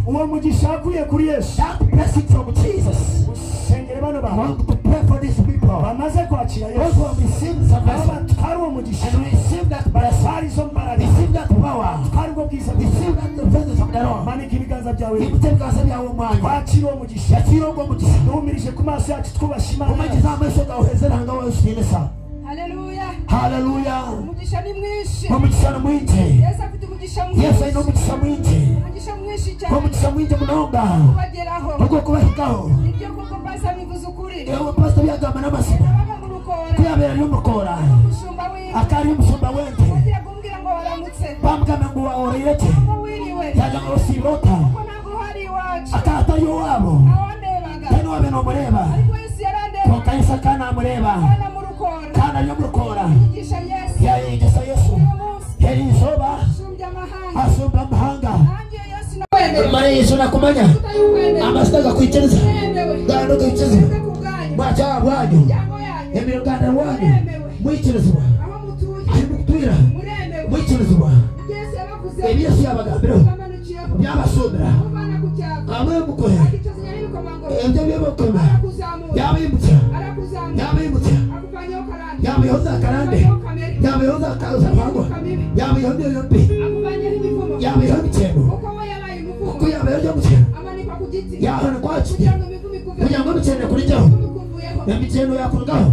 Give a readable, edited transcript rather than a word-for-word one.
uwo mugisha kuye kuri Yesu. That blessing from Jesus. Usengere bano ba. I want to pray for these people. Bamaze kwakira Yesu. Those who have received salvation. Twari umugisha. And receive that blessing. Receive that power. Twari go bwiza. Receive that presence of the Lord. Manika ibiganza byawe. Ibiganza byawe umwanya. Kwakira umugisha. Yakira uwo mugisha. Dumirije ku maso yacu twubashima. Umagize amaso gawe hezera ngawe ushimisa. Hallelujah. Hallelujah. Umugisha ni mwinshi. Umugisha ni mwinshi. Yesu afite umugisha mwinshi. Yesu ari umugisha mwinshi. Umugisha mwinshi cyane. Umugisha mwinshi munonga. Kubageraho. Uko kubahikaho. Nibyo kuko pasa bivuze ukuri. Ewe pastor byagamba n'amasibo. Kuyabera y'umukora. Umushumba wiwe. Akari umushumba wende. Bagira kumbwira ngo waramutse. Bamugamba ngo waoreyete. Wiriwe. Yaga ngo sirota. Kuko ntabwo hari iwacu. Akata yo wabo. Awandebaga. Tano wabe no mureba. Ariko Yesu yarandeba. Tokaisa kana mureba. Kana murukora. Kana yo murukora. Umugisha Yesu. Ya yigesa Yesu. Heri soba. Shumbya amahanga. Asumba mahanga. Nanjye Yesu nakwemera. Mara Yesu nakumanya. Amasitaga kwicereza. Gano kwicereza. Mwacha bwanyu. Emiruganda wanyu. Mwicerezwa. Amutuira. Mwicerezwa. Yesu yabagambira. Byabasubira. Amwe mukohe. Ebyo byabakoma. Yabimutsa. Yabimutsa. Yabihoza karande. Yabihoza kaza pango. Yabihoza yombi. Yabihoza mcheno. Uko yabihoza mcheno. Yahana kwachi. Kujango mcheno kulijaho. Mcheno yakungaho.